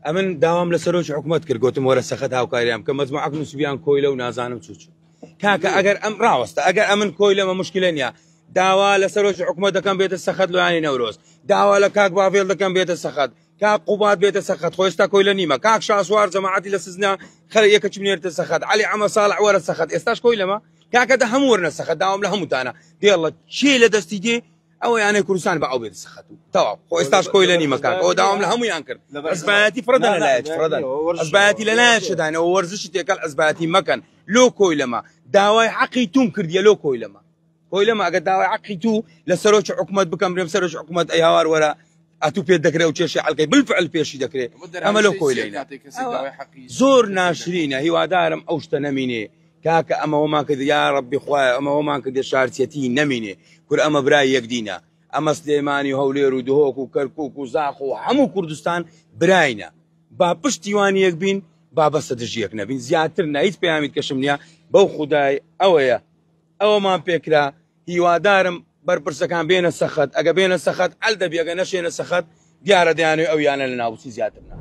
ئەمن داوام لە سەرۆکی حکوومەت کرد گوتم وەرە سەخت هاوکاریان کە مەجموعەک نووسبیان کۆیلە و نازانم چوچ کاکە ئەگەر ئەم ڕاوەستە ئەگەر ئەمن کۆی لەمە مشکلە نییە داوا لە سەرۆکی حکوومەت دەکەم بێتە سەخت لۆیانی نەورۆز داوا لە کاک باڤێڵ دەکەم بێتە سەخت کاک قوبات بێتە سەخت خۆی ئێستا کۆی لە نیمە کاک شاسوار جەماعەتی لە سزنا خەر یەکەچ بنێرتە سەخت عەلی عەمە ساڵح وەرە سەخت ئێستاش کۆی لەمە کاکە دە هەموو وەرنە سەخت داوام لە هەمووتانە دێڵە چێ لە دەستی دێ ئەوە یانەی کوردستان بە ئەو بێتە سەخت و تەواو خۆ ئێستاش کۆی لە نیمە کاک ئەوە داوام لە هەموویان کرد ئەزبایەتی فڕەدەن لەلایەک فڕەدەن ئەزبایەتی لەلایەک شدانەوە وەرزشی تێکەڵ ئەزبایەتی مەکەن لۆ کۆی لەمە داوای حەقی توم کردیە لۆ کۆی لەمە کۆی لەمە ئەگەر داوای حەقی تو لە سەرۆکی حکوومەت بکەم برێم سەرۆکی حکوومەت ئەی هاوار وەرە ئەتوو پێت دەکرێت و کێشی حەڵکەی بالفعل پێشی دەکرێت ئەمە لۆ کۆی لێنە زۆر ناشرینە هیوادارم ئەو شتە نەمینێ کاکە ئەمەوەمان کرد یا ڕەبی خوایە ئەمەوەمان کردێ شارچێتی نەمینێ کور ئەمە برای یەکدینە ئەمە سلێمانی و هەولێر و دهۆک و کەرکووک و زاخ و هەموو کوردستان براینە با پشتیوانی یەک بین با بەسە دژیەک نەبین زیاتر نە هیچ پەیامیت کەشم نییە بەو خودای ئەوەیە ئەوەمان پێکرا هیوادارم بەرپرسەکان بێنە سەخت ئەگە بێنە سەخت ئەل دەبی ئەگە نەشێنە سەخت دیارە دەیانوێ ئەویانە لە ناوچی زیاترنا